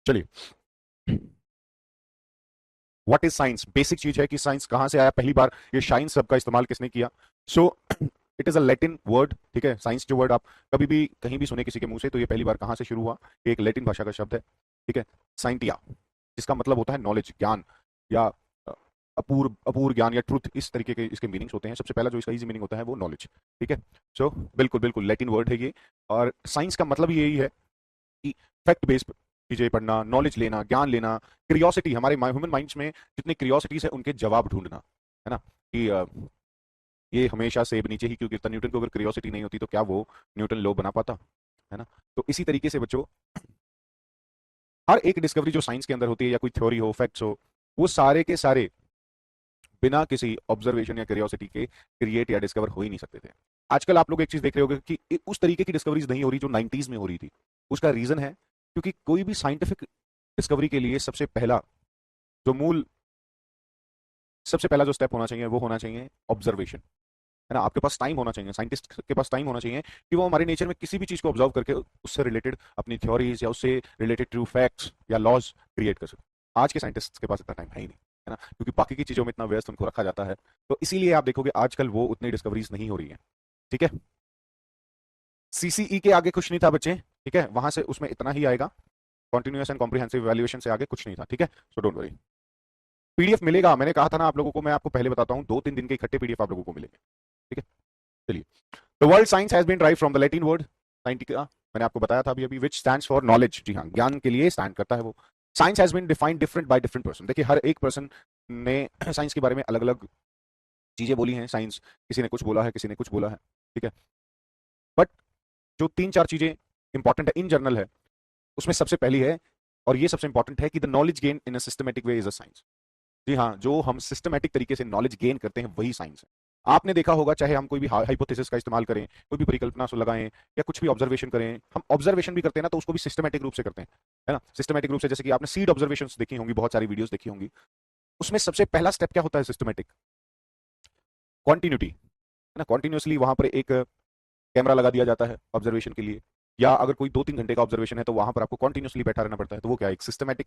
चलिए, what is science? Basic चीज है कि साइंस कहां से आया, पहली बार ये साइंस शब्द का इस्तेमाल किसने किया? So it is a Latin word, ठीक है। साइंस जो वर्ड आप कभी भी कहीं भी सुने किसी के मुंह से, तो ये पहली बार कहां से शुरू हुआ? ये एक लैटिन भाषा का शब्द है, ठीक है। साइंटिया, जिसका मतलब होता है नॉलेज, ज्ञान, या अ, अपूर्व अपूर्व ज्ञान या ट्रुथ, इस तरीके के इसके मीनिंग्स होते हैं। सबसे पहला जो इसका इजी मीनिंग होता है वो नॉलेज, ठीक है। सो बिल्कुल बिल्कुल लैटिन वर्ड है ये। और साइंस का मतलब यही है कि फैक्ट बेस्ड चीजें पढ़ना, नॉलेज लेना, ज्ञान लेना, क्रियोसिटी, हमारे ह्यूमन माइंड्स में जितने क्रियोसिटीज है उनके जवाब ढूंढना, है ना। कि ये हमेशा सेब नीचे ही क्यों गिरता, न्यूटन को अगर क्रियोसिटी नहीं होती तो क्या वो न्यूटन लॉ बना पाता, है ना। तो इसी तरीके से बच्चों, हर एक डिस्कवरी जो साइंस के अंदर होती है, या कोई थ्योरी हो, फैक्ट्स हो, वो सारे के सारे बिना किसी ऑब्जर्वेशन या क्यूरियोसिटी के क्रिएट या डिस्कवर हो ही नहीं सकते थे। आजकल आप लोग एक चीज देख रहे होंगे कि उस तरीके की डिस्कवरीज नहीं हो रही जो 90s में हो रही थी। उसका रीजन है क्योंकि कोई भी साइंटिफिक डिस्कवरी के लिए जो मूल सबसे पहला जो स्टेप होना चाहिए वो होना चाहिए ऑब्जर्वेशन, है ना। आपके पास टाइम होना चाहिए, साइंटिस्ट के पास टाइम होना चाहिए कि वो हमारे नेचर में किसी भी चीज को ऑब्जर्व करके उससे रिलेटेड अपनी थ्योरीज या उससे रिलेटेड ट्रू फैक्ट्स या लॉज क्रिएट कर सके। आज के साइंटिस्ट के पास इतना टाइम है ही नहीं, है ना, क्योंकि बाकी की चीजों में इतना व्यस्त उनको रखा जाता है। तो इसीलिए आप देखोगे आजकल वो उतनी डिस्कवरीज नहीं हो रही है, ठीक है। सीसीई के आगे कुछ नहीं था बच्चे, ठीक है, वहां से उसमें इतना ही आएगा, कॉन्टिन्यूस एंड कॉम्प्रिहेंसिव वैल्यूएशन से आगे कुछ नहीं था, ठीक है। सो डोंट वरी, पीडीएफ मिलेगा, मैंने कहा था ना आप लोगों को, मैं आपको पहले बताता हूँ, 2-3 दिन के इकट्ठे पीडीएफ आप लोगों को मिलेंगे, ठीक है। चलिए, the world science has been drive from the Latin word scientia, मैंने आपको बताया था अभी अभी, विच स्टैंड्स फॉर नॉलेज, जी हाँ, ज्ञान के लिए स्टैंड करता है वो। Science has been defined different by different person, देखिए हर एक पर्सन ने साइंस के बारे में अलग अलग चीजें बोली हैं। साइंस, किसी ने कुछ बोला है, किसी ने कुछ बोला है, ठीक है। बट जो 3-4 चीजें इंपॉर्टेंट है इन जनरल है, उसमें सबसे पहली है, और ये सबसे इंपॉर्टेंट है, कि the knowledge gain in a systematic way is a science. जी हाँ, जो हम सिस्टमेटिक तरीके से नॉलेज गेन करते हैं वही साइंस है। आपने देखा होगा, चाहे हम कोई भी हाइपोथेसिस का इस्तेमाल करें, कोई भी परिकल्पना से लगाएं, या कुछ भी ऑब्जर्वेशन करें, हम ऑब्जर्वेशन भी करते हैं ना, तो उसको भी सिस्टमेटिक रूप से करते हैं, है ना। सिस्टमेटिक रूप से, जैसे कि आपने सीड ऑब्जर्वेशन देखी होंगी, बहुत सारी वीडियोस देखी होंगी, उसमें सबसे पहला स्टेप क्या होता है सिस्टमेटिक? कॉन्टिन्यूटी, है ना। कॉन्टिन्यूसली वहां पर एक कैमरा लगा दिया जाता है ऑब्जर्वेशन के लिए, या अगर कोई 2-3 घंटे का ऑब्जर्वेशन है तो वहां पर आपको कॉन्टिन्यूसली बैठा रहना पड़ता है। तो वो क्या है? एक सिस्टमेटिक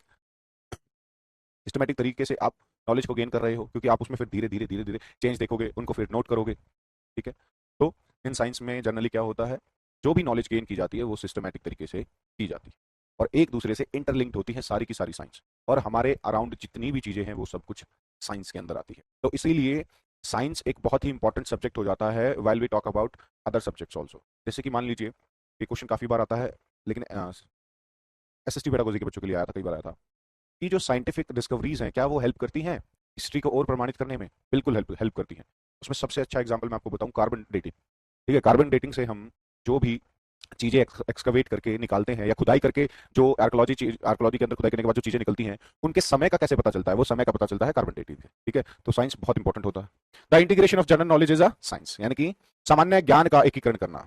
तरीके से आप नॉलेज को गेन कर रहे हो, क्योंकि आप उसमें फिर धीरे धीरे धीरे धीरे चेंज देखोगे, उनको फिर नोट करोगे, ठीक है। तो इन साइंस में जनरली क्या होता है, जो भी नॉलेज गेन की जाती है वो सिस्टमेटिक तरीके से की जाती है, और एक दूसरे से इंटरलिंक्ड होती है सारी की सारी साइंस, और हमारे अराउंड जितनी भी चीजें हैं वो सब कुछ साइंस के अंदर आती है। तो इसीलिए साइंस एक बहुत ही इंपॉर्टेंट सब्जेक्ट हो जाता है while we talk about other subjects also. जैसे कि मान लीजिए, ये क्वेश्चन काफी बार आता है, लेकिन एसएसटी पेडागोजी के बच्चों के लिए आया था, कई बार आया था, कि जो साइंटिफिक डिस्कवरीज हैं क्या वो हेल्प करती हैं हिस्ट्री को और प्रमाणित करने में? बिल्कुल हेल्प हेल्प करती हैं। उसमें सबसे अच्छा एग्जांपल मैं आपको बताऊं, कार्बन डेटिंग, ठीक है। कार्बन डेटिंग से हम जो भी चीजें एक्सकवेट करके निकालते हैं, या खुदाई करके जो आर्कोलॉजी के अंदर खुदाई करने के बाद जो चीजें निकलती हैं, उनके समय का कैसे पता चलता है? वो समय का पता चलता है कार्बन डेटिंग से, ठीक है। तो साइंस बहुत इंपॉर्टेंट होता है। The integration of general knowledge is a science, यानी कि सामान्य ज्ञान का एकीकरण करना,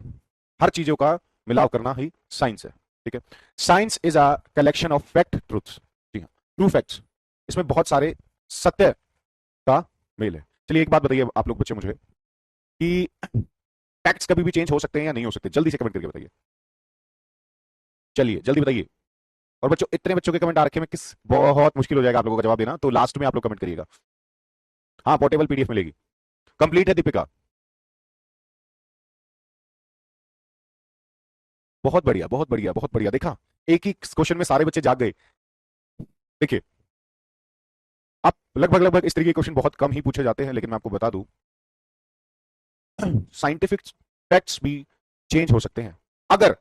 हर चीजों का मिलाव करना ही साइंस है, ठीक है। Science is a collection of fact truths, जी हाँ, ट्रू फैक्ट्स, इसमें बहुत सारे सत्य का मेल है। चलिए एक बात बताइए आप लोग बच्चे मुझे, कि फैक्ट्स कभी भी चेंज हो सकते हैं या नहीं हो सकते? जल्दी से कमेंट करके बताइए, चलिए जल्दी बताइए। और बच्चों, इतने बच्चों के कमेंट आ रखे हैं, किस बहुत मुश्किल हो जाएगा आप लोगों का जवाब देना, तो लास्ट में आप लोग कमेंट करिएगा। हाँ, पोर्टेबल पीडीएफ मिलेगी, कंप्लीट है दीपिका, बहुत बढ़िया बहुत बढ़िया बहुत बढ़िया। देखा, एक ही क्वेश्चन में सारे बच्चे जाग गए। देखिए, अब लगभग लगभग इस तरीके के क्वेश्चन बहुत कम ही पूछे जाते हैं, लेकिन मैं आपको बता दूं, साइंटिफिक फैक्ट्स भी चेंज हो सकते हैं, अगर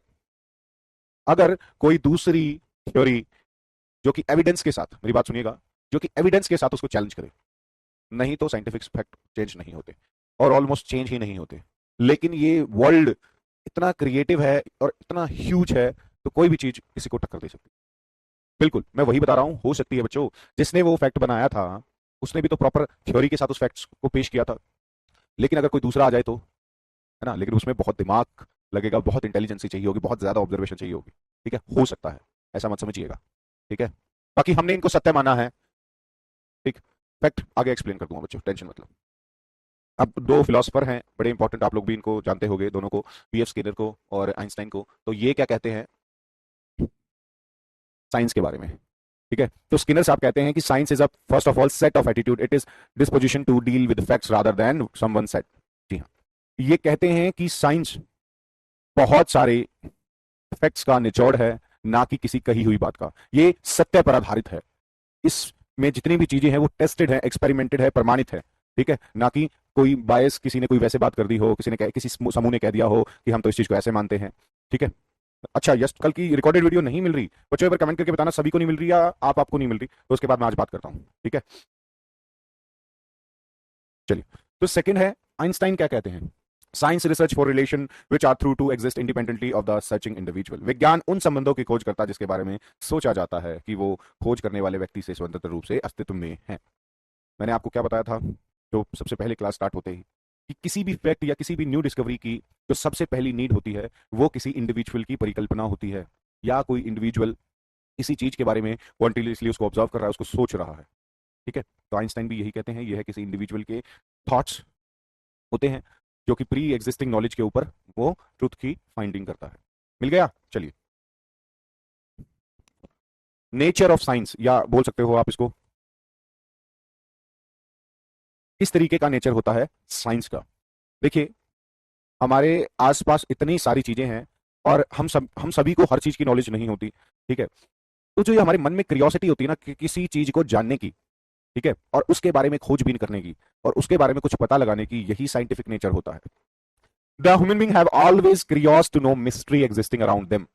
अगर कोई दूसरी थ्योरी जो कि एविडेंस के साथ, मेरी बात सुनिएगा, जो कि एविडेंस के साथ उसको चैलेंज करे। नहीं तो साइंटिफिक फैक्ट चेंज नहीं होते, और ऑलमोस्ट चेंज ही नहीं होते। लेकिन ये वर्ल्ड इतना क्रिएटिव है और इतना ह्यूज है, तो कोई भी चीज किसी को टक्कर दे सकती है। बिल्कुल, मैं वही बता रहा हूं, हो सकती है बच्चों, जिसने वो फैक्ट बनाया था उसने भी तो प्रॉपर थ्योरी के साथ उस फैक्ट्स को पेश किया था। लेकिन अगर कोई दूसरा आ जाए तो, है ना, लेकिन उसमें बहुत दिमाग लगेगा, बहुत इंटेलिजेंसी चाहिए होगी, बहुत ज्यादा ऑब्जर्वेशन चाहिए होगी, ठीक है। हो सकता है, ऐसा मत समझिएगा, ठीक है। बाकी हमने इनको सत्य माना है, ठीक। फैक्ट आगे एक्सप्लेन कर दूंगा बच्चों, टेंशन मतलब। अब दो फिलोसफर हैं बड़े इंपॉर्टेंट, आप लोग भी इनको जानते होंगे दोनों को, बीएफ स्किनर को और आइंस्टाइन को। तो ये क्या कहते हैं, साइंस के बारे में। ठीक है, तो स्किनर साहब कहते हैं कि science is a first of all set of attitude, it is disposition to deal with facts rather than someone set. जी हाँ, ये कहते हैं कि साइंस बहुत सारे फैक्ट्स का निचोड़ है, ना कि किसी कही हुई बात का। ये सत्य पर आधारित है, इसमें जितनी भी चीजें हैं वो टेस्टेड है, एक्सपेरिमेंटेड है, प्रमाणित है। ठीक है, ना कि कोई बायस, किसी ने कोई वैसे बात कर दी हो, किसी समूह ने कह दिया हो कि हम तो इस चीज को ऐसे मानते हैं। ठीक है, अच्छा यस, कल की रिकॉर्डेड वीडियो नहीं मिल रही बच्चों, एक बार कमेंट करके बताना सभी को नहीं मिल रही या आपको नहीं मिल रही, तो उसके बाद मैं आज बात करता हूं। ठीक है, चलिए, तो सेकंड है, आइंस्टाइन क्या कहते हैं? Science research for relation which are through to exist independently of the searching individual. विज्ञान उन संबंधों की खोज करता है जिसके बारे में सोचा जाता है कि वो खोज करने वाले व्यक्ति से स्वतंत्र रूप से अस्तित्व में है। मैंने आपको क्या बताया था जो सबसे पहले क्लास स्टार्ट होते ही, कि किसी भी फैक्ट या किसी भी न्यू डिस्कवरी की जो सबसे पहली नीड होती है वो किसी इंडिविजुअल की परिकल्पना होती है, या कोई इंडिविजुअल किसी चीज के बारे में कॉन्टिन्यूसली उसको ऑब्जर्व कर रहा है, उसको सोच रहा है। ठीक है, तो आइंस्टाइन भी यही कहते हैं, यह है किसी इंडिविजुअल के थॉट्स होते हैं जो कि प्री एग्जिस्टिंग नॉलेज के ऊपर वो ट्रुथ की फाइंडिंग करता है। मिल गया? चलिए, नेचर ऑफ साइंस, या बोल सकते हो आप इसको, किस तरीके का नेचर होता है साइंस का। देखिए, हमारे आसपास इतनी सारी चीजें हैं और हम सभी को हर चीज की नॉलेज नहीं होती। ठीक है, तो जो ये हमारे मन में क्रियोसिटी होती है ना किसी चीज को जानने की, ठीक है, और उसके बारे में खोजबीन करने की और उसके बारे में कुछ पता लगाने की, यही साइंटिफिक नेचर होता है। The human being have always curious to know mystery existing around them.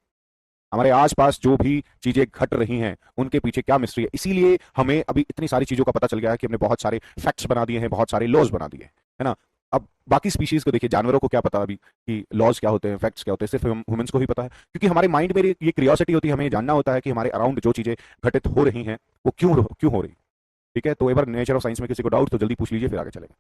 हमारे आसपास जो भी चीजें घट रही हैं उनके पीछे क्या मिस्ट्री है, इसीलिए हमें अभी इतनी सारी चीजों का पता चल गया है कि हमने बहुत सारे फैक्ट्स बना दिए हैं, बहुत सारे लॉज बना दिए हैं, है ना। अब बाकी स्पीशीज को देखिए, जानवरों को क्या पता अभी कि लॉज क्या होते हैं, फैक्ट्स क्या होते हैं, सिर्फ ह्यूमंस को ही पता है, क्योंकि हमारे माइंड में ये क्रियोसिटी होती है, हमें जानना होता है कि हमारे अराउंड जो चीजें घटित हो रही हैं वो क्यों हो रही। ठीक है, तो एक बार नेचर ऑफ साइंस में किसी को डाउट तो जल्दी पूछ लीजिए, फिर आगे चलेंगे।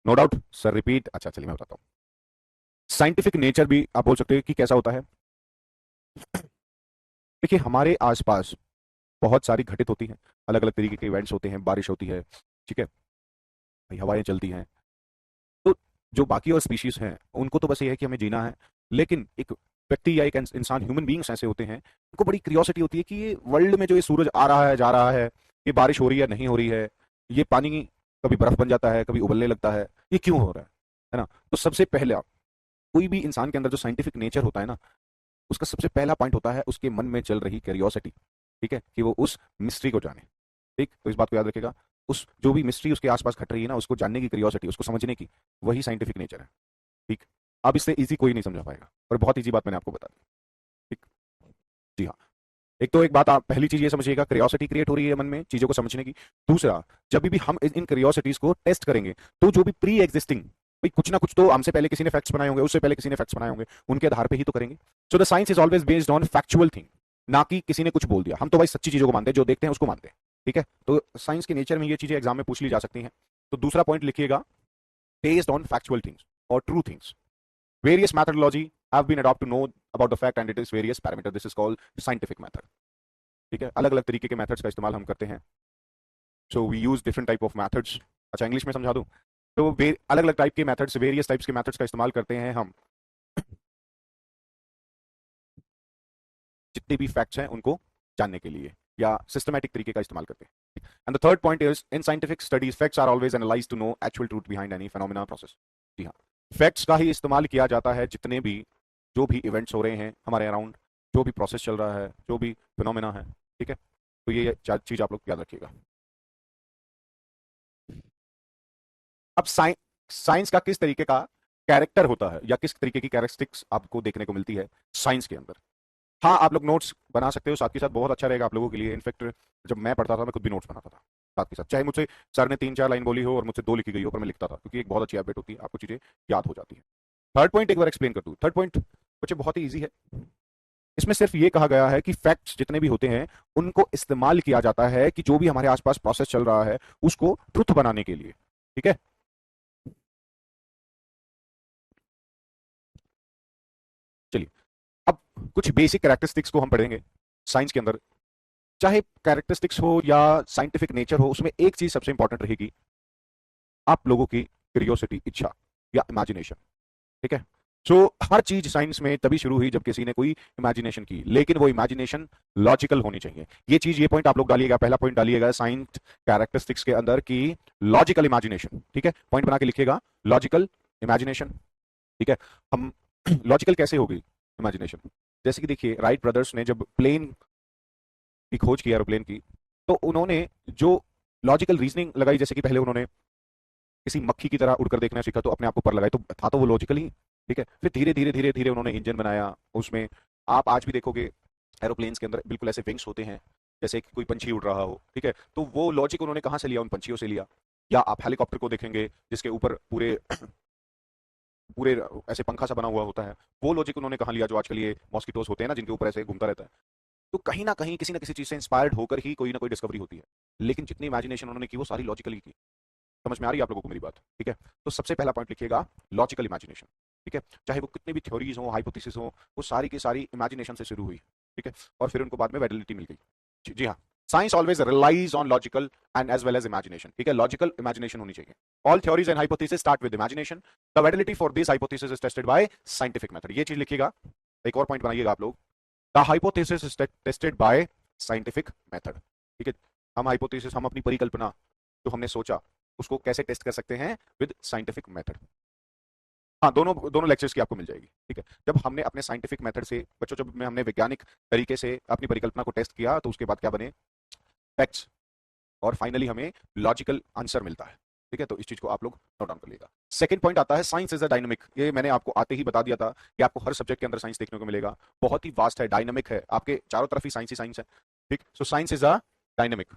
No doubt sir, repeat. अच्छा चलिए मैं बताता हूँ। साइंटिफिक नेचर भी आप बोल सकते हैं कि कैसा होता है। देखिए, हमारे आसपास बहुत सारी घटित होती हैं, अलग अलग तरीके के इवेंट्स होते हैं, बारिश होती है, ठीक है भाई, हवाएं चलती हैं। तो जो बाकी और स्पीशीज हैं उनको तो बस ये है कि हमें जीना है, लेकिन एक व्यक्ति या एक इंसान, ह्यूमन बींग्स ऐसे होते हैं, उनको बड़ी क्रियोसिटी होती है कि ये वर्ल्ड में जो ये सूरज आ रहा है जा रहा है, ये बारिश हो रही है नहीं हो रही है, ये पानी कभी बर्फ बन जाता है कभी उबलने लगता है, ये क्यों हो रहा है ना। तो सबसे पहले कोई भी इंसान के अंदर जो साइंटिफिक नेचर होता है ना, उसका सबसे पहला पॉइंट होता है उसके मन में चल रही क्यूरियोसिटी। ठीक है, कि वो उस मिस्ट्री को जाने। ठीक, तो इस बात को याद रखेगा, उस जो भी मिस्ट्री उसके आसपास घट रही है ना, उसको जानने की क्यूरियोसिटी, उसको समझने की, वही साइंटिफिक नेचर है। ठीक, अब इससे इजी कोई नहीं समझा पाएगा, और बहुत इजी बात मैंने आपको बता दी। ठीक, जी हाँ। एक तो एक बात आप पहली चीज ये समझिएगा, क्यूरियोसिटी क्रिएट हो रही है मन में चीजों को समझने की। दूसरा, जब भी हम इन क्यूरियोसिटीज को टेस्ट करेंगे, तो जो भी प्री एग्जिस्टिंग, भाई कुछ ना कुछ तो हमसे पहले किसी ने फैक्ट्स बनाए होंगे, उससे पहले किसी ने फैक्ट्स बनाए होंगे, उनके आधार पे ही तो करेंगे। So the science is always based on factual thing, ना कि किसी ने कुछ बोल दिया। हम तो भाई सच्ची चीजों को मानते हैं, जो देखते हैं उसको मानते हैं। ठीक है, तो साइंस के नेचर में ये चीजें एग्जाम में पूछ ली जा सकती हैं। तो दूसरा पॉइंट लिखिएगा, बेस्ड ऑन फैक्चुअल थिंग्स और true things. Various methodology have been adopted to know about the fact and it is various parameter, this is called scientific method। ठीक है, अलग अलग तरीके के मेथड्स का इस्तेमाल हम करते हैं। So we use different type of methods. अच्छा इंग्लिश में समझा दूं, तो अलग अलग टाइप के मेथड्स, वेरियस टाइप्स के मेथड्स का इस्तेमाल करते हैं हम, जितने भी फैक्ट्स हैं उनको जानने के लिए, या सिस्टमैटिक तरीके का इस्तेमाल करते हैं। And the third point is, in scientific studies facts are always analyse to know actual truth behind any phenomena process. जी हाँ, फैक्ट्स का ही इस्तेमाल किया जाता है जितने भी, जो भी इवेंट्स हो रहे हैं हमारे अराउंड, जो भी प्रोसेस चल रहा है, जो भी फिनोमेना है। ठीक है, तो ये चार चीज आप लोग याद रखिएगा। अब साइंस का किस तरीके का कैरेक्टर होता है, या किस तरीके की कैरेक्टरिस्टिक्स आपको देखने को मिलती है साइंस के अंदर। हाँ, आप लोग नोट्स बना सकते हो साथ के साथ, बहुत अच्छा रहेगा आप लोगों के लिए। इनफैक्ट जब मैं पढ़ता था मैं खुद भी नोट्स बनाता था साथ के साथ, चाहे मुझसे सर ने 3-4 लाइन बोली हो और मुझसे 2 लिखी गई हो, पर मैं लिखता था, क्योंकि एक बहुत अच्छी हैबिट होती है, आपको चीजें याद हो जाती है। थर्ड पॉइंट एक बार एक्सप्लेन कर दूं। थर्ड पॉइंट बच्चे बहुत ही ईजी है, इसमें सिर्फ ये कहा गया है कि फैक्ट्स जितने भी होते हैं उनको इस्तेमाल किया जाता है कि जो भी हमारे आसपास प्रोसेस चल रहा है उसको ट्रुथ बनाने के लिए। ठीक है, चलिए अब कुछ बेसिक कैरेक्टरिस्टिक्स को हम पढ़ेंगे साइंस के अंदर। चाहे कैरेक्टरिस्टिक्स हो या साइंटिफिक नेचर हो, उसमें एक चीज सबसे इंपॉर्टेंट रहेगी, आप लोगों की क्यूरियोसिटी, इच्छा या इमेजिनेशन। ठीक है। सो हर चीज साइंस में तभी शुरू हुई जब किसी ने कोई इमेजिनेशन की, लेकिन वो इमेजिनेशन लॉजिकल होनी चाहिए। ये चीज, ये पॉइंट आप लोग डालिएगा, पहला पॉइंट डालिएगा साइंस कैरेक्टरिस्टिक्स के अंदर की लॉजिकल इमेजिनेशन। ठीक है, पॉइंट बना के लिखिएगा, लॉजिकल इमेजिनेशन। ठीक है। हम लॉजिकल कैसे होगी इमेजिनेशन? जैसे कि देखिए, राइट ब्रदर्स ने जब प्लेन की खोज की, एरोप्लेन की, तो उन्होंने जो लॉजिकल रीजनिंग लगाई, जैसे कि पहले उन्होंने किसी मक्खी की तरह उड़कर देखना सीखा तो अपने आप को पर लगाए, तो था तो वो लॉजिकल ही। ठीक है। फिर धीरे धीरे धीरे धीरे उन्होंने इंजन बनाया उसमें। आप आज भी देखोगे एरोप्लेन्स के अंदर बिल्कुल ऐसे विंग्स होते हैं जैसे कि कोई पंछी उड़ रहा हो। ठीक है। तो वो लॉजिक उन्होंने कहाँ से लिया? उन पंछियों से लिया। या आप हेलीकॉप्टर को देखेंगे जिसके ऊपर पूरे पूरे ऐसे पंखा सा बना हुआ होता है, वो लॉजिक उन्होंने कहाँ लिया? जो आजकल ये मॉस्किटोस होते हैं ना, जिनके ऊपर ऐसे घूमता रहता है। तो कहीं ना कहीं किसी ना किसी चीज से इंस्पायर्ड होकर ही कोई ना कोई डिस्कवरी होती है, लेकिन जितनी इमेजिनेशन उन्होंने की वो सारी लॉजिकली की। समझ में आ रही है आप लोगों को मेरी बात? ठीक है। तो सबसे पहला पॉइंट लिखिएगा, लॉजिकल इमेजिनेशन। ठीक है। चाहे वो कितनी भी थ्योरीज हो, हाइपोथेसिस हो, वो सारी की सारी इमेजिनेशन से शुरू हुई। ठीक है। और फिर उनको बाद में वैलिडिटी मिल गई। जी हाँ, science always relies on logical and as well as imagination. ठीक है, लॉजिकल इमेजिनेशन होनी चाहिए। All theories and hypothesis start with imagination. The validity for this hypothesis is tested by scientific method. ये चीज लिखिएगा। एक और पॉइंट बनाइएगा आप लोग, the hypothesis is tested by scientific method. ठीक है। हम हाइपोथेसिस, हम अपनी परिकल्पना जो हमने सोचा, उसको कैसे टेस्ट कर सकते हैं? With scientific method. हाँ, दोनों दोनों लेक्चर्स की आपको मिल जाएगी। ठीक है। जब हमने अपने साइंटिफिक मेथड से, बच्चों, जब में हमने वैज्ञानिक तरीके से अपनी परिकल्पना को टेस्ट किया, तो उसके बाद क्या बने? फैक्ट्स। और फाइनली हमें लॉजिकल आंसर मिलता है। ठीक है। तो इस चीज को आप लोग नोट डाउन कर लीजिएगा। सेकंड पॉइंट आता है, साइंस इज अ डायनामिक। ये मैंने आपको आते ही बता दिया था कि आपको हर सब्जेक्ट के अंदर साइंस देखने को मिलेगा। बहुत ही वास्ट है, डायनामिक है, आपके चारों तरफ ही साइंस है। ठीक। So science is a dynamic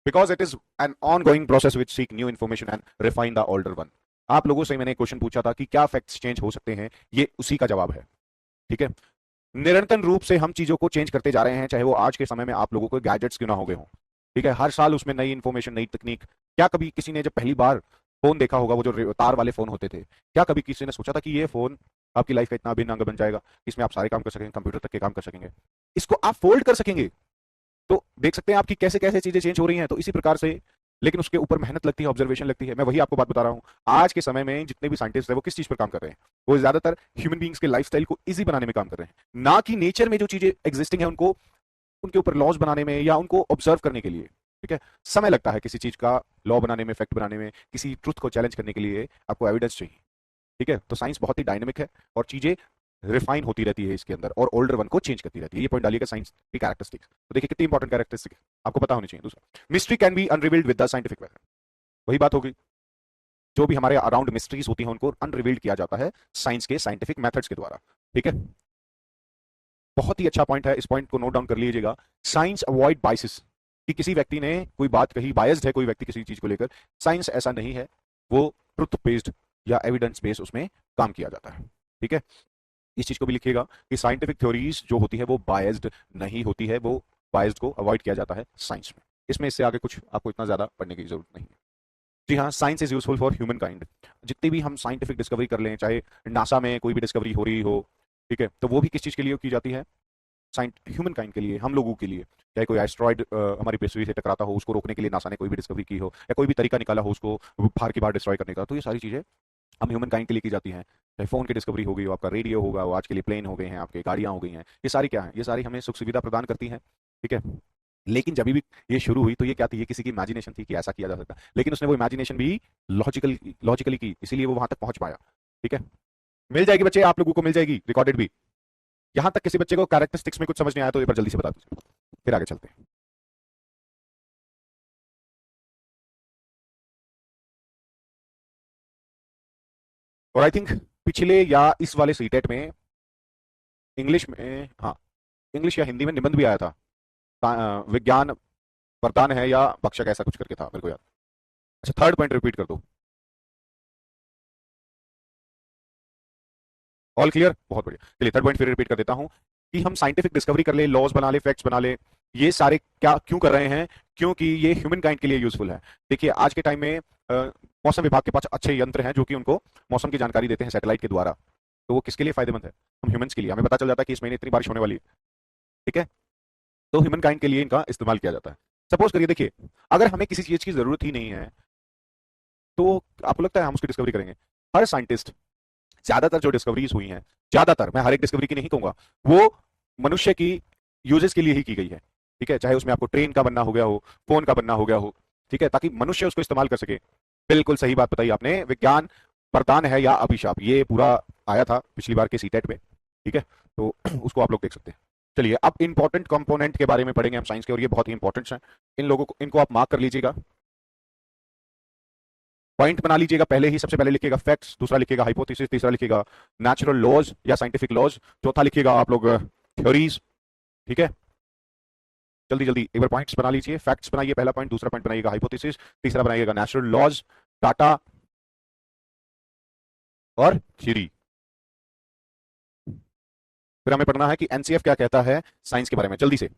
because it is an ongoing process which seek new information and refine the older one। आप लोगों से मैंने क्वेश्चन पूछा था कि क्या फैक्ट्स चेंज हो सकते हैं, ये उसी का जवाब है। ठीक है। निरंतर रूप से हम चीजों को चेंज करते जा रहे हैं, चाहे वो आज के समय में आप लोगों को गैजेट्स क्यों ना हो गए हों। ठीक है। हर साल उसमें नई इंफॉर्मेशन, नई तकनीक। क्या कभी किसी ने जब पहली बार फोन देखा होगा, वो जो तार वाले फोन होते थे, क्या कभी किसी ने सोचा था कि ये फोन आपकी लाइफ का इतना अभिन्न अंग बन जाएगा, इसमें आप सारे काम कर सकेंगे, कंप्यूटर तक के काम कर सकेंगे, इसको आप फोल्ड कर सकेंगे। तो देख सकते हैं आपकी कैसे कैसे चीजें चेंज हो रही हैं। तो इसी प्रकार से, लेकिन उसके ऊपर मेहनत लगती है, ऑब्जर्वेशन लगती है। मैं वही आपको बात बता रहा हूं, आज के समय में जितने भी साइंटिस्ट हैं वो किस चीज पर काम कर रहे हैं? वो ज्यादातर ह्यूमन बींग्स के लाइफस्टाइल को इजी बनाने में काम कर रहे हैं, ना कि नेचर में जो चीजें एग्जिस्टिंग है उनको, उनके ऊपर लॉज बनाने में या उनको ऑब्जर्व करने के लिए। ठीक है। समय लगता है किसी चीज का लॉ बनाने में, फैक्ट बनाने में, किसी ट्रुथ को चैलेंज करने के लिए आपको एविडेंस चाहिए। ठीक है। तो साइंस बहुत ही डायनेमिक है और चीजें रिफाइन होती रहती है इसके अंदर, और ओल्डर वन को चेंज करती रहती है। ये पॉइंट डालिएगा, साइंस की कैरेक्टरिस्टिक्स। तो देखिए कितनी इंपॉर्टेंट कैरेक्टरिस्टिक आपको पता होनी चाहिए। दूसरा, mystery can be unrevealed with the scientific method. वही बात होगी, जो भी हमारे अराउंड मिस्ट्रीज होती हैं उनको अनरिवील्ड किया जाता है साइंस के साइंटिफिक मेथड्स के द्वारा। ठीक है। बहुत ही अच्छा पॉइंट है, इस पॉइंट को नोट डाउन कर लीजिएगा। साइंस अवॉइड बाइसेस, कि किसी व्यक्ति ने कोई बात कही, बायस्ड है कोई व्यक्ति किसी चीज को लेकर, साइंस ऐसा नहीं है। वो ट्रुथ बेस्ड या एविडेंस बेस्ड उसमें काम किया जाता है। ठीक है। इस चीज को भी लिखिएगा कि साइंटिफिक थ्योरीज जो होती है वो बायस्ड नहीं होती है, वो बायस्ड को अवॉइड किया जाता है साइंस में। इसमें इससे आगे कुछ आपको इतना ज्यादा पढ़ने की जरूरत नहीं है। जी हाँ, science is useful for human kind. जितनी भी हम साइंटिफिक डिस्कवरी कर लें, चाहे नासा में कोई भी डिस्कवरी हो रही हो, ठीक है, तो वो भी किस चीज के लिए की जाती है? ह्यूमन काइंड के लिए, हम लोगों के लिए। चाहे कोई एस्ट्रॉइड हमारी पृथ्वी से टकराता हो, उसको रोकने के लिए नासा ने कोई भी डिस्कवरी की हो, या कोई भी तरीका निकाला हो उसको बाहर की बाहर डिस्ट्रॉय करने का, तो ये सारी चीजें हम ह्यूमन काइंड के लिए की जाती हैं। चाहे फोन की डिस्कवरी हो गई हो, आपका रेडियो होगा, वो आज के लिए प्लेन हो गए हैं, आपके गाड़ियां हो गई हैं, ये सारी क्या है? ये सारी हमें सुख सुविधा प्रदान करती हैं। ठीक है। लेकिन जब भी ये शुरू हुई तो ये क्या थी? ये किसी की इमेजिनेशन थी कि ऐसा किया जा सकता है, लेकिन उसने वो इमेजिनेशन भी लॉजिकली की, इसीलिए वो वहां तक पहुंच पाया। ठीक है। मिल जाएगी बच्चे, आप लोगों को मिल जाएगी रिकॉर्डेड भी। यहां तक किसी बच्चे को कैरेक्टरिस्टिक्स में कुछ समझ नहीं आया तो एक बार जल्दी से बता दीजिए, फिर आगे चलते हैं। और आई थिंक पिछले या इस वाले सीटेट में इंग्लिश में, हाँ, इंग्लिश या हिंदी में निबंध भी आया था। विज्ञान वरदान है या भक्षक, ऐसा कुछ करके था, मेरे को याद। अच्छा, थर्ड पॉइंट रिपीट कर दो। ऑल क्लियर, बहुत बढ़िया। चलिए थर्ड पॉइंट फिर रिपीट कर देता हूं कि हम साइंटिफिक डिस्कवरी कर ले, लॉज बना ले, फैक्ट्स बना ले, ये सारे क्या क्यों कर रहे हैं? क्योंकि ये ह्यूमन काइंड के लिए यूजफुल है। देखिए आज के टाइम में मौसम विभाग के पास अच्छे यंत्र हैं जो कि उनको मौसम की जानकारी देते हैं सैटेलाइट के द्वारा। तो वो किसके लिए फायदेमंद है? हम ह्यूमंस के लिए। हमें पता चल जाता है कि इस महीने इतनी बारिश होने वाली है। ठीक है, तो ह्यूमन काइंड के लिए इनका इस्तेमाल किया जाता है। सपोज करिए, देखिए, अगर हमें किसी चीज की जरूरत ही नहीं है तो आपको लगता है हम उसकी डिस्कवरी करेंगे? हर साइंटिस्ट, ज्यादातर जो डिस्कवरीज हुई हैं, ज्यादातर, मैं हर एक डिस्कवरी की नहीं कहूंगा, वो मनुष्य की यूजेस के लिए ही की गई है। ठीक है, चाहे उसमें आपको ट्रेन का बनना हो गया हो, फोन का बनना हो गया हो, ठीक है, ताकि मनुष्य उसको इस्तेमाल कर सके। बिल्कुल सही बात बताई आपने, विज्ञान वरदान है या अभिशाप, ये पूरा आया था पिछली बार के सीटेट में। ठीक है, तो उसको आप लोग देख सकते हैं। चलिए, अब इंपॉर्टेंट कंपोनेंट के बारे में पढ़ेंगे हम साइंस के, और ये बहुत ही इंपॉर्टेंट है। इन लोगों को, इनको आप मार्क कर लीजिएगा, पॉइंट बना लीजिएगा। पहले ही सबसे पहले लिखिएगा फैक्ट्स, दूसरा लिखिएगा हाइपोथेसिस, तीसरा लिखिएगा नेचुरल लॉज या साइंटिफिक लॉज, चौथा लिखिएगा आप लोग थ्योरीज। ठीक है, जल्दी जल्दी एक बार पॉइंट्स बना लीजिए। फैक्ट्स बनाइए पहला पॉइंट, दूसरा पॉइंट बनाइएगा हाइपोथेसिस, तीसरा बनाइएगा नेचुरल लॉज, डाटा और थ्योरी। फिर हमें पढ़ना है कि एनसीएफ क्या कहता है साइंस के बारे में, जल्दी से।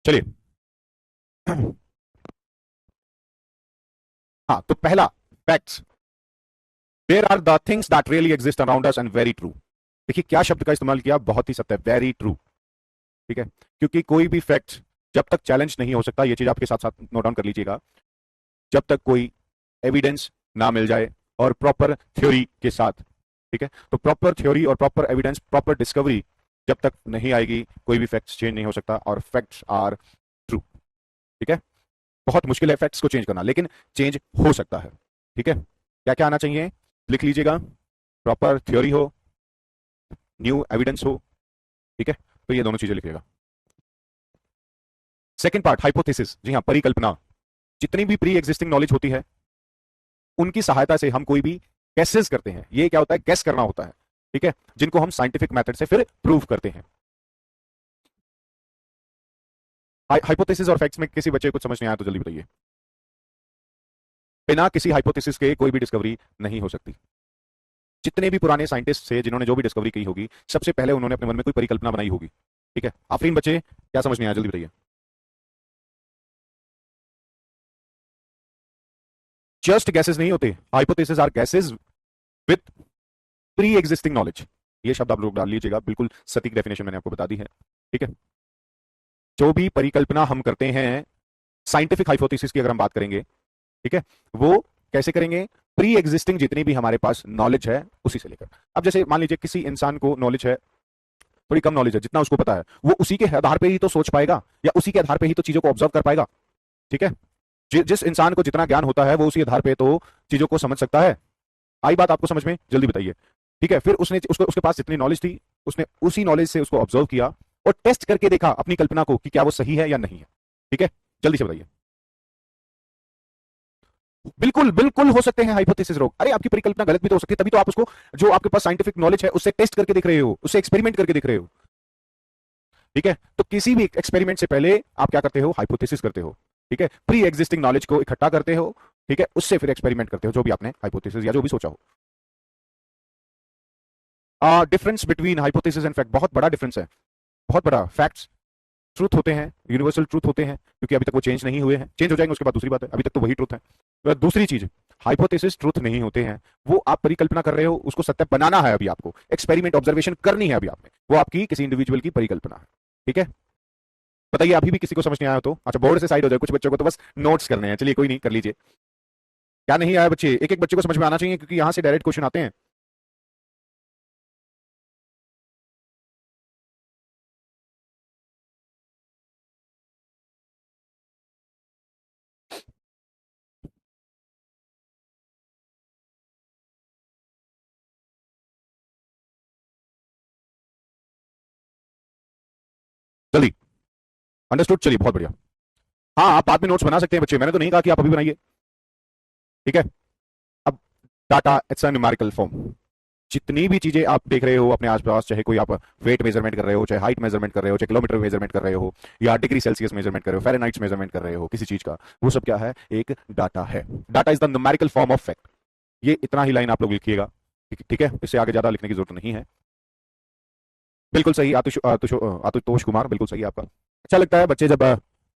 चलिए, हाँ, तो पहला, facts, there are the things that really exist around us and very true. देखिए क्या शब्द का इस्तेमाल किया, बहुत ही सत्य, वेरी ट्रू। ठीक है, क्योंकि कोई भी फैक्ट जब तक चैलेंज नहीं हो सकता, ये चीज आपके साथ साथ नोट डाउन कर लीजिएगा, जब तक कोई एविडेंस ना मिल जाए और प्रॉपर थ्योरी के साथ। ठीक है, तो प्रॉपर थ्योरी और प्रॉपर एविडेंस, प्रॉपर डिस्कवरी जब तक नहीं आएगी, कोई भी फैक्ट्स चेंज नहीं हो सकता, और फैक्ट्स आर ट्रू। ठीक है, बहुत मुश्किल है फैक्ट्स को चेंज करना, लेकिन चेंज हो सकता है। ठीक है, क्या क्या आना चाहिए, लिख लीजिएगा, प्रॉपर थ्योरी हो, न्यू एविडेंस हो। ठीक है, तो ये दोनों चीजें लिखिएगा। सेकंड पार्ट, हाइपोथेसिस, जी हाँ, परिकल्पना। जितनी भी प्री एग्जिस्टिंग नॉलेज होती है, उनकी सहायता से हम कोई भी गैसेस करते हैं। ये क्या होता है, गैस करना होता है। ठीक है, जिनको हम साइंटिफिक मेथड से फिर प्रूव करते हैं। हाइपोथेसिस और फैक्ट्स में किसी बच्चे को कुछ समझ नहीं आया तो जल्दी बताइए। बिना किसी हाइपोथेसिस के कोई भी डिस्कवरी नहीं हो सकती। जितने भी पुराने साइंटिस्ट थे, जिन्होंने जो भी डिस्कवरी की होगी, सबसे पहले उन्होंने अपने मन में कोई परिकल्पना बनाई होगी। ठीक है, आफरीन बच्चे, क्या समझ नहीं आया, जल्दी बताइए। जस्ट गैसेस नहीं होते, hypothesis are guesses with pre existing knowledge. ये शब्द आप लोग डाल लीजिएगा, बिल्कुल सटीक डेफिनेशन मैंने आपको बता दी है। ठीक है, जो भी परिकल्पना हम करते हैं साइंटिफिक हाइपोथेसिस की, अगर हम बात करेंगे, ठीक है, वो कैसे करेंगे, प्री एग्जिस्टिंग जितनी भी हमारे पास नॉलेज है उसी से लेकर। अब जैसे मान लीजिए किसी इंसान को नॉलेज है, थोड़ी कम नॉलेज है, जितना उसको पता है वो उसी के आधार पे ही तो सोच पाएगा, या उसी के आधार पे ही तो चीजों को ऑब्जर्व कर पाएगा। ठीक है, जिस इंसान को जितना ज्ञान होता है वो उसी आधार पे तो चीजों को समझ सकता है। आई बात आपको समझ में, जल्दी बताइए। ठीक है, फिर उसने उसको, उसके पास जितनी नॉलेज थी, उसने उसी नॉलेज से उसको ऑब्जर्व किया और टेस्ट करके देखा अपनी कल्पना को कि क्या वो सही है या नहीं है। ठीक है, जल्दी से बताइए। बिल्कुल बिल्कुल हो सकते हैं हाइपोथेसिस रोग। अरे आपकी परिकल्पना गलत भी तो हो सकती है, तभी तो आप उसको, जो आपके पास साइंटिफिक नॉलेज है उससे टेस्ट करके देख रहे हो, उससे एक्सपेरिमेंट करके देख रहे हो। ठीक है, तो किसी भी एक्सपेरिमेंट से पहले आप क्या करते हो, हाइपोथेसिस करते हो। ठीक है, प्री एग्जिस्टिंग नॉलेज को इकट्ठा करते हो। ठीक है, उससे फिर एक्सपेरिमेंट करते हो, जो भी आपने हाइपोथेसिस या जो भी सोचा हो। Difference between hypothesis and fact, बहुत बड़ा डिफरेंस है, बहुत बड़ा। फैक्ट्स ट्रूथ होते हैं, यूनिवर्सल ट्रूथ होते हैं, क्योंकि अभी तक वो चेंज नहीं हुए हैं। चेंज हो जाएंगे उसके बाद दूसरी बात है, अभी तक तो वही ट्रूथ है। दूसरी चीज, हाइपोथेसिस ट्रूथ नहीं होते हैं, वो आप परिकल्पना कर रहे हो, उसको सत्य बनाना है अभी आपको, एक्सपेरिमेंट ऑब्जर्वेशन करनी है अभी आपने, वो आपकी किसी इंडिविजुअल की परिकल्पना है। ठीक है, बताइए अभी भी किसी को समझ नहीं आया तो, अच्छा बोर्ड से साइड हो जाए, कुछ बच्चों को तो बस नोट्स करने हैं, चलिए कोई नहीं, कर लीजिए। क्या नहीं आया बच्चे, एक एक बच्चे को समझ में आना चाहिए, क्योंकि यहां से डायरेक्ट क्वेश्चन आते हैं। जल्दी, अंडरस्टूड, चलिए बहुत बढ़िया। हाँ, आप बाद में नोट्स बना सकते हैं बच्चे, मैंने तो नहीं कहा कि आप अभी बनाइए। ठीक है। अब data it's a numerical form. जितनी भी चीजें आप देख रहे हो अपने आसपास, चाहे कोई आप वेट मेजरमेंट कर रहे हो, चाहे हाइट मेजरमेंट कर रहे हो, चाहे किलोमीटर मेजरमेंट कर रहे हो, या डिग्री सेल्सियस मेजरमेंट कर रहे हो, फ़ारेनहाइट मेजरमेंट कर रहे हो किसी चीज का, वो सब क्या है? एक डाटा है। Data is the numerical form of fact. ये इतना ही लाइन आप लोग लिखिएगा। ठीक है, इससे आगे ज्यादा लिखने की जरूरत नहीं है। बिल्कुल सही आतुतोष कुमार, बिल्कुल सही आपका। अच्छा लगता है बच्चे जब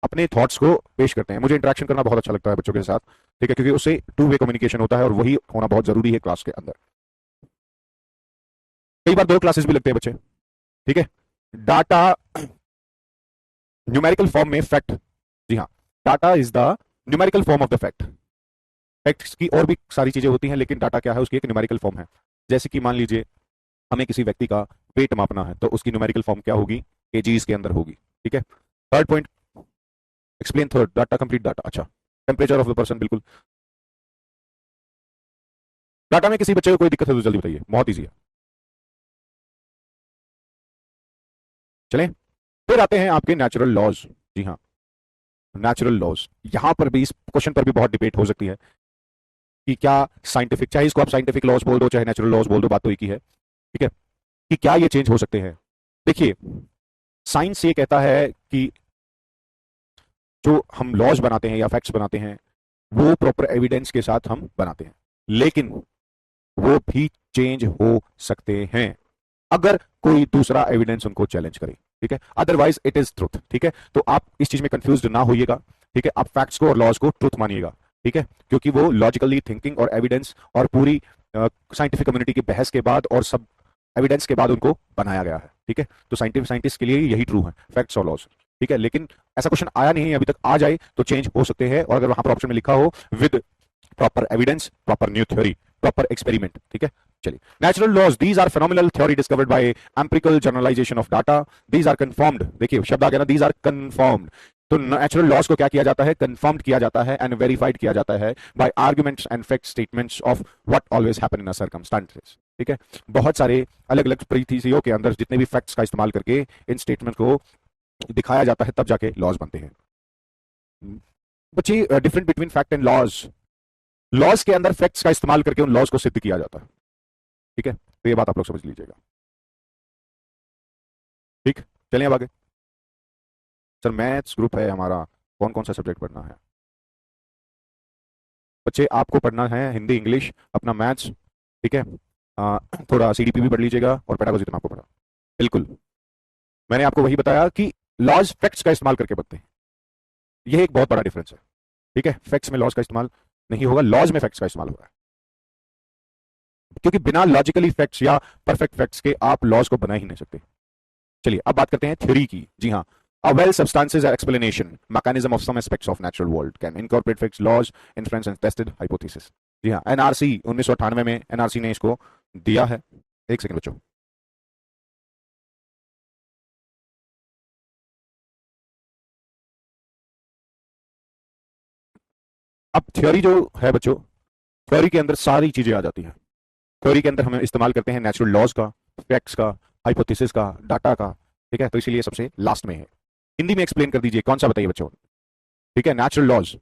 अपने थॉट्स को पेश करते हैं। मुझे इंटरेक्शन करना बहुत अच्छा लगता है बच्चों के साथ। ठीक है, क्योंकि उससे टू वे कम्युनिकेशन होता है और वही होना बहुत जरूरी है क्लास के अंदर। कई बार दो क्लासेस भी लगते हैं बच्चे। ठीक है। डाटा न्यूमेरिकल फॉर्म में फैक्ट। जी हाँ, data is the numerical form of the fact. Facts की और भी सारी चीजें होती हैं, लेकिन डाटा क्या है? उसकी एक न्यूमेरिकल फॉर्म है। जैसे कि मान लीजिए हमें किसी व्यक्ति का वेट मापना है, तो उसकी न्यूमेरिकल फॉर्म क्या होगी? केजीज के अंदर होगी। ठीक है। Third point, explain third data, complete data. अच्छा, टेम्परेचर ऑफ द पर्सन, बिल्कुल। डाटा में किसी बच्चे को कोई दिक्कत है तो जल्दी बताइए, बहुत ईजी है। चलें, फिर आते हैं आपके नेचुरल लॉज। जी हाँ, नेचुरल लॉज। यहां पर भी, इस क्वेश्चन पर भी बहुत डिबेट हो सकती है कि क्या साइंटिफिक, चाहे इसको आप साइंटिफिक लॉज बोल दो चाहे नेचुरल लॉज बोल दो, बात तो एक ही है। ठीक है, कि क्या ये चेंज हो सकते हैं? देखिए, साइंस ये कहता है कि जो हम लॉज बनाते हैं या फैक्ट्स बनाते हैं, वो प्रॉपर एविडेंस के साथ हम बनाते हैं, लेकिन वो भी चेंज हो सकते हैं अगर कोई दूसरा एविडेंस उनको चैलेंज करे। ठीक है, अदरवाइज इट इज ट्रुथ। ठीक है, तो आप इस चीज में कंफ्यूज ना होइएगा। ठीक है, आप फैक्ट्स को और लॉज को ट्रुथ मानिएगा। ठीक है, क्योंकि वो लॉजिकली थिंकिंग और एविडेंस और पूरी साइंटिफिक कम्युनिटी की बहस के बाद और सब एविडेंस के बाद उनको बनाया गया है। ठीक है, तो साइंटिस्ट के लिए यही ट्रू है, फैक्ट्स और लॉज। ठीक है, लेकिन ऐसा क्वेश्चन आया नहीं है अभी तक, आ जाए तो चेंज हो सकते हैं। और अगर वहां पर ऑप्शन में लिखा हो with proper evidence, proper new theory, proper experiment. ठीक है, चलिए। Natural laws, these are phenomenal theory discovered by empirical generalisation of data. These are confirmed. देखिए शब्द आ गया ना, दीज आर कंफर्म्ड। तो नेचुरल लॉज को क्या किया जाता है? कंफर्म्ड किया जाता है एंड वेरीफाइड किया जाता है by arguments and fact statements of what always happen in a circumstances. ठीक है, बहुत सारे अलग अलग परिस्थितियों के अंदर जितने भी फैक्ट्स का इस्तेमाल करके इन स्टेटमेंट को दिखाया जाता है, तब जाके लॉज बनते हैं। बच्चे, different between fact and laws. Laws के अंदर फैक्ट्स का इस्तेमाल करके उन लॉज को सिद्ध किया जाता है। ठीक है, तो ये बात आप लोग समझ लीजिएगा। ठीक, चलिए अब आगे। सर मैथ्स ग्रुप है हमारा, कौन कौन सा सब्जेक्ट पढ़ना है? बच्चे, आपको पढ़ना है हिंदी, इंग्लिश, अपना मैथ्स। ठीक है, थोड़ा सीडीपी भी पढ़ लीजिएगा और पेडागोजी तो मैं आपको पढ़ा। बिल्कुल, मैंने आपको वही बताया कि लॉज फैक्ट्स का इस्तेमाल करके बनते हैं। यह एक बहुत बड़ा डिफरेंस है। ठीक है, फैक्ट्स में लॉज का इस्तेमाल नहीं होगा, लॉज में फैक्ट्स का इस्तेमाल होगा। क्योंकि बिना लॉजिकली फैक्ट्स या परफेक्ट फैक्ट्स के आप लॉज को बना ही नहीं सकते। चलिए अब बात करते हैं थ्योरी की। जी हाँ, a well substances explanation mechanism of some aspects of natural world can incorporate fixed laws, inference and tested hypothesis। जी हाँ, एनआरसी 1998 में एनआरसी ने इसको दिया है। एक सेकंड बच्चों। अब थ्योरी जो है बच्चों, थ्योरी के अंदर सारी चीजें आ जाती हैं। थ्योरी के अंदर हम इस्तेमाल करते हैं नेचुरल लॉज का, फैक्ट्स का, हाइपोथेसिस का, डाटा का। ठीक है, तो इसीलिए सबसे लास्ट में है। हिंदी में एक्सप्लेन कर दीजिए, कौन सा बताइए बच्चों। ठीक है, नेचुरल लॉज।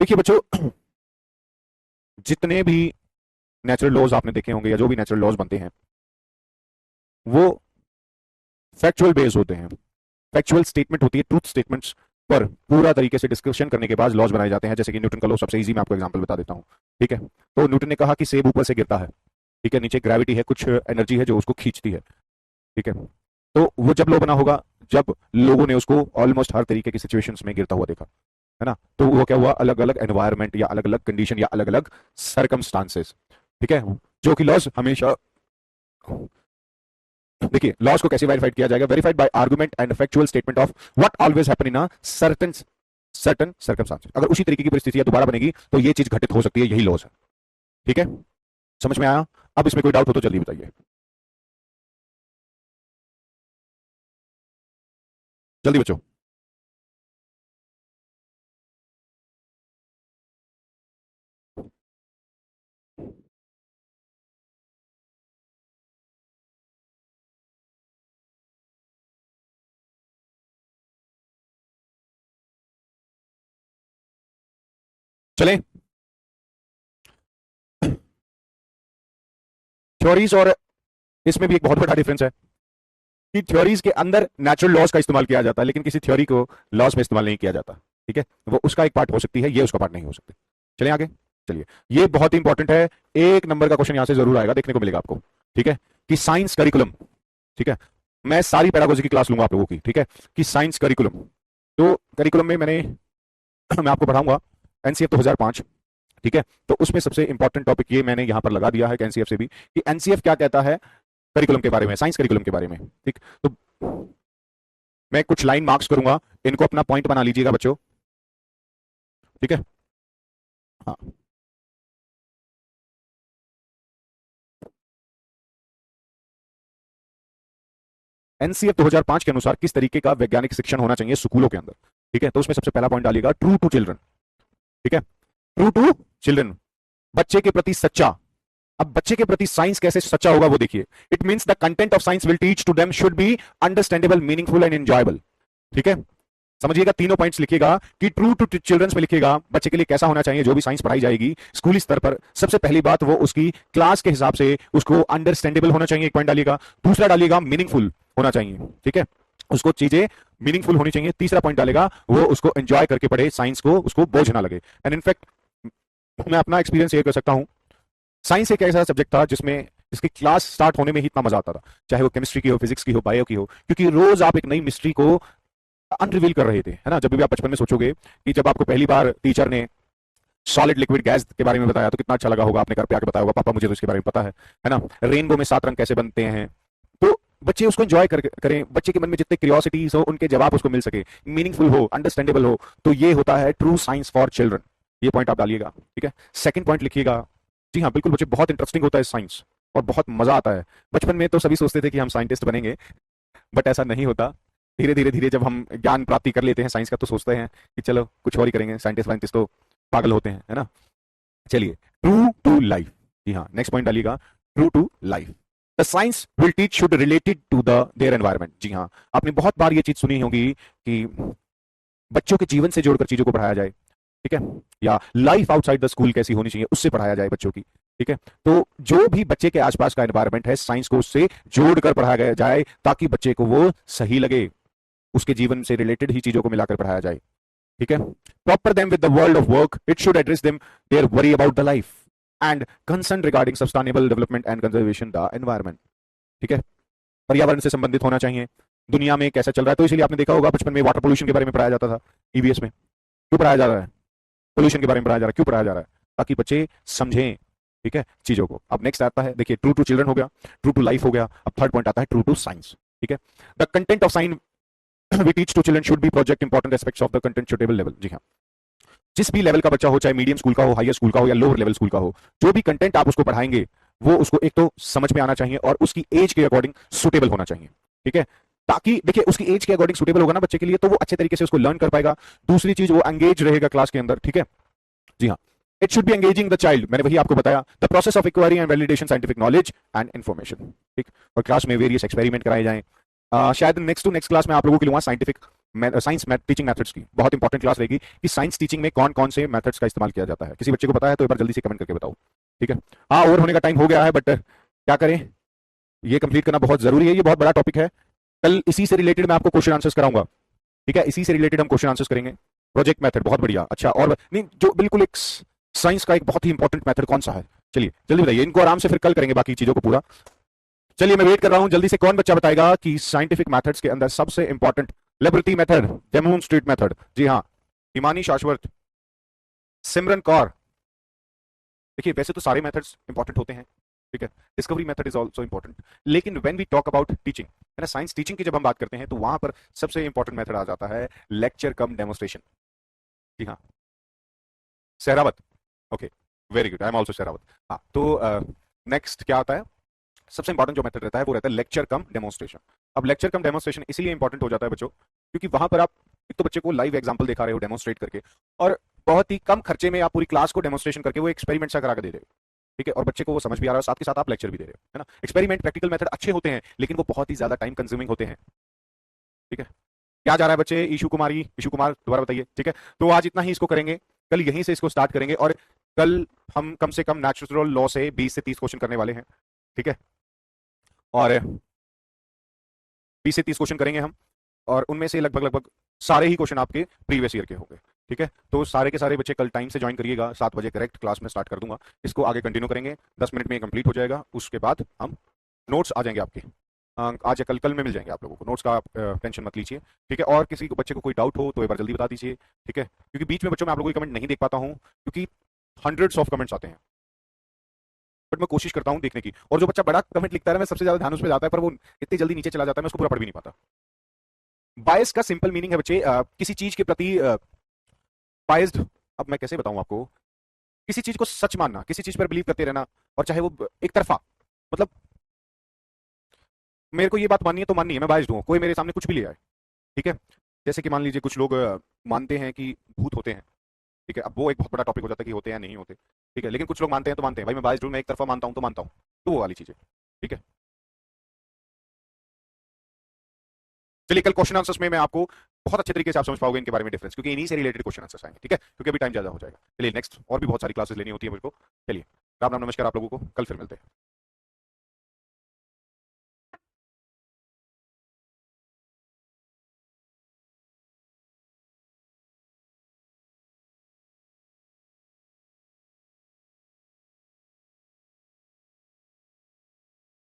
देखिए बच्चों, जितने भी नेचुरल लॉज आपने देखे होंगे या जो भी नेचुरल लॉज बनते हैं, वो फैक्चुअल बेस होते हैं। फैक्चुअल स्टेटमेंट होती है, ट्रूथ स्टेटमेंट्स पर पूरा तरीके से डिस्कशन करने के बाद लॉज बनाए जाते हैं। जैसे कि न्यूटन का लॉ, सबसे इजी मैं आपको एग्जांपल बता देता हूं। ठीक है, तो न्यूटन ने कहा कि सेब ऊपर से गिरता है। ठीक है, नीचे ग्रेविटी है, कुछ एनर्जी है जो उसको खींचती है। ठीक है, तो वो जब लॉ बना होगा जब लोगों ने उसको ऑलमोस्ट हर तरीके की सिचुएशंस में गिरता हुआ देखा, है ना? तो वो क्या हुआ, अलग अलग एनवायरमेंट या अलग अलग कंडीशन या अलग अलग सरकमस्टांसेस। ठीक है, जो कि लॉज हमेशा, देखिए लॉज को कैसे वेरीफाइड किया जाएगा? Verified bye argument and factual statement of what always happen in a certain certain circumstances. अगर उसी तरीके की परिस्थितियां दोबारा बनेगी तो ये चीज घटित हो सकती है, यही लॉज है। ठीक है, समझ में आया? अब इसमें कोई डाउट हो तो जल्दी बताइए। जल्दी बच्चों। चलें, थ्योरीज और इसमें भी एक बहुत बड़ा डिफरेंस है कि थ्योरीज के अंदर नेचुरल लॉज का इस्तेमाल किया जाता है, लेकिन किसी थ्योरी को लॉज में इस्तेमाल नहीं किया जाता। ठीक है, वो उसका एक पार्ट हो सकती है, ये उसका पार्ट नहीं हो सकती। चलिए आगे। चलिए, ये बहुत इंपॉर्टेंट है, एक नंबर का क्वेश्चन यहां से जरूर आएगा, देखने को मिलेगा आपको। ठीक है, कि साइंस करिकुलम। ठीक है, मैं सारी पैडागोजी की क्लास लूंगा आप लोगों की। ठीक है, कि साइंस करिकुलम। तो करिकुलम में मैं आपको पढ़ाऊंगा एनसीएफ 2005। ठीक है, तो उसमें सबसे इंपॉर्टेंट टॉपिक ये मैंने यहां पर लगा दिया है एनसीएफ से भी, कि एनसीएफ क्या कहता है करिकुलम के बारे में, साइंस करिकुलम के बारे में। ठीक, तो मैं कुछ लाइन मार्क्स करूंगा, इनको अपना पॉइंट बना लीजिएगा बच्चों। ठीक है, हाँ। एनसीएफ 2005 के अनुसार किस तरीके का वैज्ञानिक शिक्षण होना चाहिए स्कूलों के अंदर। ठीक है, तो उसमें सबसे पहला पॉइंट डालिएगा ट्रू टू चिल्ड्रन। ठीक है, ट्रू टू चिल्ड्रन, बच्चे के प्रति सच्चा। अब बच्चे के प्रति साइंस कैसे सच्चा होगा वो देखिए। It means the content of science will teach to them should be understandable, meaningful and enjoyable. ठीक है, समझिएगा, तीनों पॉइंट्स लिखिएगा कि ट्रू टू चिल्ड्रंस में लिखिएगा बच्चे के लिए कैसा होना चाहिए जो भी साइंस पढ़ाई जाएगी स्कूली स्तर पर। सबसे पहली बात, वो उसकी क्लास के हिसाब से उसको अंडरस्टैंडेबल होना चाहिए, एक पॉइंट डालिएगा। दूसरा डालिएगा मीनिंगफुल होना चाहिए। ठीक है, उसको चीजें मीनिंगफुल होनी चाहिए। तीसरा पॉइंट डालेगा वो उसको एंजॉय करके पढ़े, साइंस को उसको बोझ ना लगे। एंड इनफैक्ट मैं अपना एक्सपीरियंस शेयर कर सकता हूं, साइंस एक ऐसा सब्जेक्ट था जिसमें इसकी क्लास स्टार्ट होने में ही इतना मजा आता था, चाहे वो केमिस्ट्री की हो, फिजिक्स की हो, बायो की हो, क्योंकि रोज आप एक नई मिस्ट्री को अनरिवील कर रहे थे, है ना। जब भी आप बचपन में सोचोगे कि जब आपको पहली बार टीचर ने सॉलिड लिक्विड गैस के बारे में बताया तो कितना अच्छा लगा होगा, आपने घर पे आके बताया होगा पापा मुझे तो इसके बारे में पता है ना। रेनबो में 7 रंग कैसे बनते हैं, तो बच्चे उसको एंजॉय करें, बच्चे के मन में जितने क्यूरियोसिटीज हो उनके जवाब उसको मिल सके, मीनिंगफुल हो, अंडरस्टैंडेबल हो, तो ये होता है ट्रू साइंस फॉर चिल्ड्रन। ये पॉइंट आप डालिएगा। ठीक है, सेकंड पॉइंट लिखिएगा, जी हाँ बिल्कुल बच्चे, बहुत इंटरेस्टिंग होता है साइंस और बहुत मजा आता है। बचपन में तो सभी सोचते थे कि हम साइंटिस्ट बनेंगे, बट ऐसा नहीं होता। धीरे धीरे धीरे जब हम ज्ञान प्राप्ति कर लेते हैं साइंस का, तो सोचते हैं कि चलो कुछ और ही करेंगे, साइंटिस्ट वाइंटिस्ट तो पागल होते हैं, है ना। चलिए, ट्रू टू लाइफ। जी हाँ, नेक्स्ट पॉइंट डालिएगा, true to life. The science will teach should related to the their environment. जी हाँ, आपने बहुत बार ये चीज सुनी होगी कि बच्चों के जीवन से जोड़कर चीजों को पढ़ाया जाए। ठीक है, या लाइफ आउटसाइड द स्कूल कैसी होनी चाहिए उससे पढ़ाया जाए बच्चों की। ठीक है, तो जो भी बच्चे के आसपास का एनवायरनमेंट है, साइंस को उससे जोड़कर पढ़ाया जाए ताकि बच्चे को वो सही लगे, उसके जीवन से रिलेटेड ही चीजों को मिलाकर पढ़ाया जाए। ठीक है, proper them with the world of work, it should address them their worry about the life and concern regarding sustainable development and conservation the environment. ठीक है, पर्यावरण से संबंधित होना चाहिए, दुनिया में कैसा चल रहा है। तो इसलिए आपने देखा होगा बचपन में वाटर पोल्यूशन के बारे में पढ़ाया जाता था ईवीएस में। क्यों पढ़ाया जा रहा है, पोल्यूशन के बारे में पढ़ाया जा रहा है, क्यों पढ़ाया जा रहा है, ताकि बच्चे समझें। ठीक है, चीजों को। अब नेक्स्ट आता है, देखिए, ट्रू टू चिल्ड्रन हो गया, ट्रू टू लाइफ हो गया, अब थर्ड पॉइंट आता है ट्रू टू साइंस। ठीक है, the content of science we teach to children should be project important aspects of the content suitable level. जी हाँ, जिस भी लेवल का बच्चा हो, चाहे मीडियम स्कूल का हो, हायर स्कूल का हो या लोअर लेवल स्कूल का हो, जो भी कंटेंट आप उसको पढ़ाएंगे वो उसको एक तो समझ में आना चाहिए और उसकी एज के अकॉर्डिंग सुटेबल होना चाहिए। ठीक है, ताकि देखिए उसकी एज के अकॉर्डिंग सुटेबल होगा ना बच्चे के लिए, तो वो अच्छे तरीके से उसको लर्न कर पाएगा। दूसरी चीज, वो एंगेज रहेगा क्लास के अंदर। ठीक है, जी हाँ, it should be engaging the child, मैंने वही आपको बताया, the process of acquiring and validation scientific knowledge and information. ठीक, और क्लास में वेरियस एक्सपेरिमेंट कराए जाएं। शायद नेक्स्ट टू नेक्स्ट क्लास में आप लोगों के लिए साइंटिफिक साइंस टीचिंग मेथड्स की बहुत इंपॉर्टेंट क्लास रहेगी कि साइंस टीचिंग में कौन कौन से मेथड्स का इस्तेमाल किया जाता है। किसी बच्चे को पता है तो एक बार जल्दी से कमेंट करके बताओ। ठीक है, हाँ, ओवर होने का टाइम हो गया है, बट क्या करें, ये कंप्लीट करना बहुत जरूरी है, ये बहुत बड़ा टॉपिक है। कल इसी से रिलेटेड मैं आपको क्वेश्चन आंसर्स कराऊंगा। ठीक है, इसी से रिलेटेड हम क्वेश्चन आंसर्स करेंगे। प्रोजेक्ट मेथड बहुत बढ़िया। अच्छा, और नहीं, जो बिल्कुल एक साइंस का एक बहुत ही इंपॉर्टेंट मेथड कौन सा है, चलिए जल्दी बताइए, इनको आराम से फिर कल करेंगे बाकी चीजों को पूरा। चलिए, मैं वेट कर रहा हूं, जल्दी से कौन बच्चा बताएगा कि साइंटिफिक मेथड्स के अंदर सबसे important laboratory method, demonstrate method. जी हाँ, हिमानी शाश्वत, सिमरन कौर। देखिए, वैसे तो सारे मेथड्स इंपॉर्टेंट होते हैं, ठीक है, discovery method is also important, लेकिन when we talk about teaching, है ना, साइंस टीचिंग की जब हम बात करते हैं तो वहां पर सबसे इंपॉर्टेंट मेथड आ जाता है लेक्चर कम डेमोन्स्ट्रेशन। जी हाँ, Sehrawat, okay, very good, I am also Sehrawat. हाँ, तो नेक्स्ट क्या आता है, सबसे इंपॉर्टेंट जो मेथड रहता है वो रहता है लेक्चर कम डेमोन्स्ट्रेशन। अब लेक्चर कम डेमोन्स्ट्रेशन इसीलिए इंपॉर्टेंट हो जाता है बच्चों, क्योंकि वहां पर आप एक तो बच्चे को लाइव एग्जांपल दिखा रहे हो डेमोन्स्ट्रेट करके, और बहुत ही कम खर्चे में आप पूरी क्लास को डेमोन्स्ट्रेशन करके वो एक्सपेरिमेंट सा करा के दे रहे हो। ठीक है, और बच्चे को वो समझ भी आ रहा है, साथ के साथ आप लेक्चर भी दे रहे हो, है ना। एक्सपेरिमेंट प्रैक्टिकल मेथड अच्छे होते हैं, लेकिन वो बहुत ही ज्यादा टाइम कंज्यूमिंग होते हैं। ठीक है, क्या जा रहा है बच्चे, ईशु कुमारी, ईशु कुमार दोबारा बताइए। ठीक है, तो आज इतना ही इसको करेंगे, कल यहीं से इसको स्टार्ट करेंगे, और कल हम कम से कम नेचुरल लॉ से 20 से 30 क्वेश्चन करने वाले हैं। ठीक है। और 20 से 30 क्वेश्चन करेंगे हम, और उनमें से लगभग लगभग सारे ही क्वेश्चन आपके प्रीवियस ईयर के होंगे। ठीक है, तो सारे के सारे बच्चे कल टाइम से ज्वाइन करिएगा, 7 बजे करेक्ट क्लास में स्टार्ट कर दूंगा। इसको आगे कंटिन्यू करेंगे, 10 मिनट में ये कंप्लीट हो जाएगा। उसके बाद हम नोट्स आ जाएंगे आपके, आज या कल, कल में मिल जाएंगे आप लोगों को नोट्स का, आप टेंशन मत लीजिए। ठीक है, और किसी को बच्चे को कोई डाउट हो तो एक बार जल्दी बता दीजिए। ठीक है, क्योंकि बीच में बच्चों में आप लोगों के कमेंट नहीं देख पाता हूँ, क्योंकि हंड्रेड्स ऑफ कमेंट्स आते हैं, बट मैं कोशिश करता हूँ देखने की। और जो बच्चा बड़ा कमेंट लिखता है, मैं सबसे ज्यादा ध्यान उस पर जाता है, पर वो इतनी जल्दी नीचे चला जाता है, मैं उसको पूरा पढ़ भी नहीं पाता। बायस का सिंपल मीनिंग है बच्चे, किसी चीज के प्रति बायस्ड। अब मैं कैसे बताऊं आपको, किसी चीज को सच मानना, किसी चीज पर बिलीव करते रहना, और चाहे वो एक तरफा, मतलब मेरे को ये बात माननी है तो माननी है, मैं बायस्ड हूं, कोई मेरे सामने कुछ भी ले आए। ठीक है, जैसे कि मान लीजिए कुछ लोग मानते हैं कि भूत होते हैं। ठीक है, अब वो एक बहुत बड़ा टॉपिक हो जाता है कि होते हैं नहीं होते। ठीक है, लेकिन कुछ लोग मानते हैं तो मानते हैं, भाई मैं बायस्ड हूं, मैं एक तरफा मानता हूं तो मानता हूं, तो वो वाली चीजें। ठीक है, चलिए कल क्वेश्चन आंसर्स में मैं आपको बहुत अच्छे तरीके से आप समझ पाओगे इनके बारे में डिफरेंस, क्योंकि इन्हीं से रिलेटेड क्वेश्चन आंसर्स आएंगे। ठीक है, क्योंकि अभी टाइम ज्यादा हो जाएगा। चलिए नेक्स्ट, और भी बहुत सारी क्लासेस लेनी होती है मेरे को। चलिए, राम राम, नमस्कार आप लोगों को, कल फिर मिलते हैं।